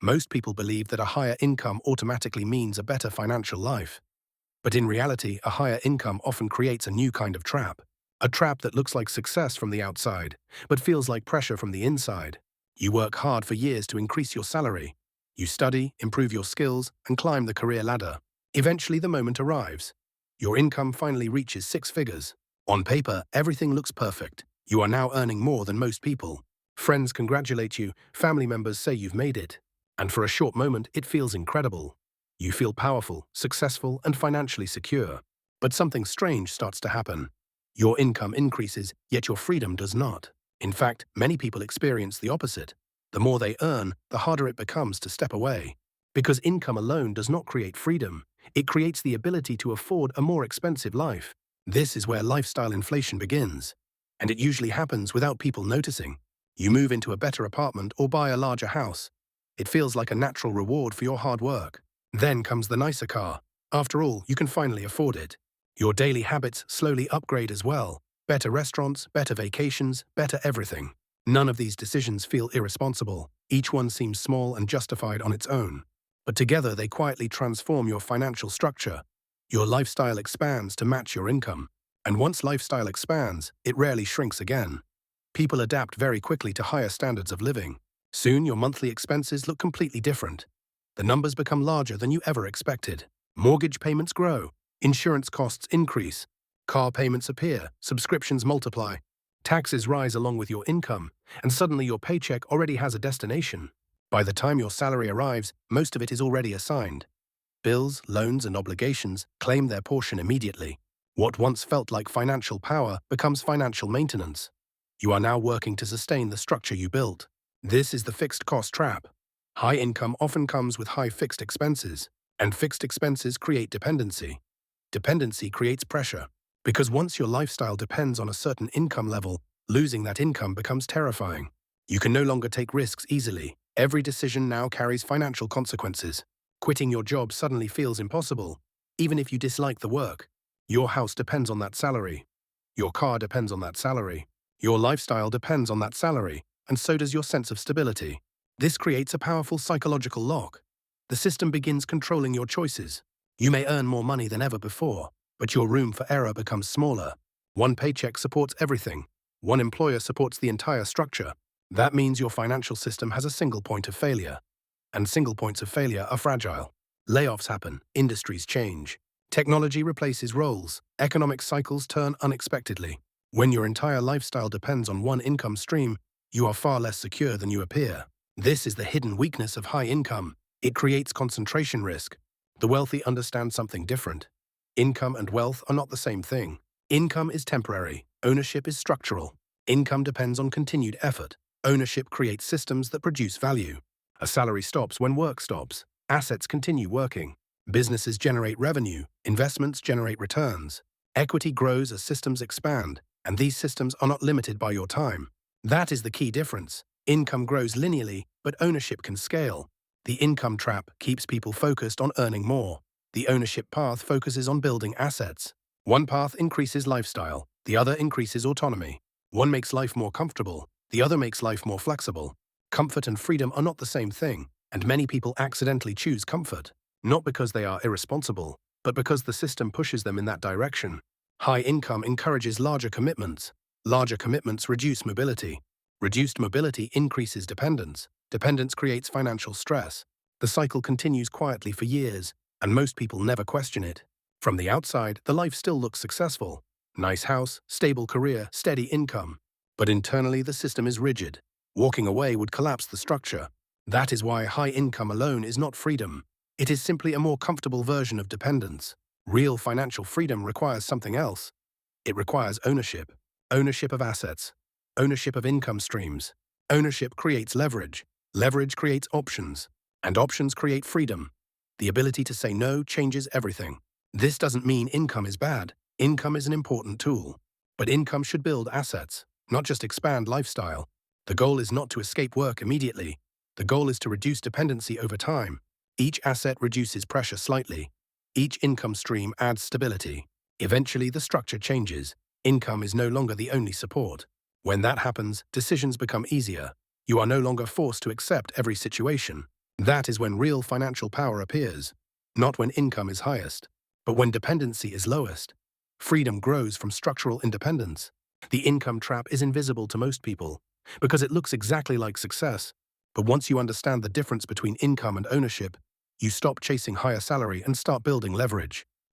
Most people believe that a higher income automatically means a better financial life. But in reality, a higher income often creates a new kind of trap. A trap that looks like success from the outside, but feels like pressure from the inside. You work hard for years to increase your salary. You study, improve your skills, and climb the career ladder. Eventually, the moment arrives. Your income finally reaches six figures. On paper, everything looks perfect. You are now earning more than most people. Friends congratulate you, family members say you've made it. And for a short moment, it feels incredible. You feel powerful, successful, and financially secure. But something strange starts to happen. Your income increases, yet your freedom does not. In fact, many people experience the opposite. The more they earn, the harder it becomes to step away. Because income alone does not create freedom. It creates the ability to afford a more expensive life. This is where lifestyle inflation begins. And it usually happens without people noticing. You move into a better apartment or buy a larger house. It feels like a natural reward for your hard work. Then comes the nicer car. After all, you can finally afford it. Your daily habits slowly upgrade as well. Better restaurants, better vacations, better everything. None of these decisions feel irresponsible. Each one seems small and justified on its own. But together they quietly transform your financial structure. Your lifestyle expands to match your income. And once lifestyle expands, it rarely shrinks again. People adapt very quickly to higher standards of living. Soon your monthly expenses look completely different. The numbers become larger than you ever expected. Mortgage payments grow. Insurance costs increase. Car payments appear. Subscriptions multiply. Taxes rise along with your income, and suddenly your paycheck already has a destination. By the time your salary arrives, most of it is already assigned. Bills, loans, and obligations claim their portion immediately. What once felt like financial power becomes financial maintenance. You are now working to sustain the structure you built. This is the fixed cost trap. High income often comes with high fixed expenses, and fixed expenses create dependency. Dependency creates pressure, because once your lifestyle depends on a certain income level, losing that income becomes terrifying. You can no longer take risks easily. Every decision now carries financial consequences. Quitting your job suddenly feels impossible, even if you dislike the work. Your house depends on that salary. Your car depends on that salary. Your lifestyle depends on that salary, and so does your sense of stability. This creates a powerful psychological lock. The system begins controlling your choices. You may earn more money than ever before, but your room for error becomes smaller. One paycheck supports everything. One employer supports the entire structure. That means your financial system has a single point of failure. And single points of failure are fragile. Layoffs happen, industries change. Technology replaces roles, economic cycles turn unexpectedly. When your entire lifestyle depends on one income stream, you are far less secure than you appear. This is the hidden weakness of high income. It creates concentration risk. The wealthy understand something different. Income and wealth are not the same thing. Income is temporary. Ownership is structural. Income depends on continued effort. Ownership creates systems that produce value. A salary stops when work stops. Assets continue working. Businesses generate revenue. Investments generate returns. Equity grows as systems expand, and these systems are not limited by your time. That is the key difference. Income grows linearly, but ownership can scale. The income trap keeps people focused on earning more. The ownership path focuses on building assets. One path increases lifestyle, the other increases autonomy. One makes life more comfortable, the other makes life more flexible. Comfort and freedom are not the same thing, and many people accidentally choose comfort, not because they are irresponsible, but because the system pushes them in that direction. High income encourages larger commitments. Larger commitments reduce mobility. Reduced mobility increases dependence. Dependence creates financial stress. The cycle continues quietly for years, and most people never question it. From the outside, the life still looks successful. Nice house, stable career, steady income. But internally, the system is rigid. Walking away would collapse the structure. That is why high income alone is not freedom. It is simply a more comfortable version of dependence. Real financial freedom requires something else. It requires ownership. Ownership of assets. Ownership of income streams. Ownership creates leverage. Leverage creates options. And options create freedom. The ability to say no changes everything. This doesn't mean income is bad. Income is an important tool. But income should build assets, not just expand lifestyle. The goal is not to escape work immediately. The goal is to reduce dependency over time. Each asset reduces pressure slightly. Each income stream adds stability. Eventually, the structure changes. Income is no longer the only support. When that happens, decisions become easier. You are no longer forced to accept every situation. That is when real financial power appears, not when income is highest, but when dependency is lowest. Freedom grows from structural independence. The income trap is invisible to most people because it looks exactly like success. But once you understand the difference between income and ownership, you stop chasing higher salary and start building leverage.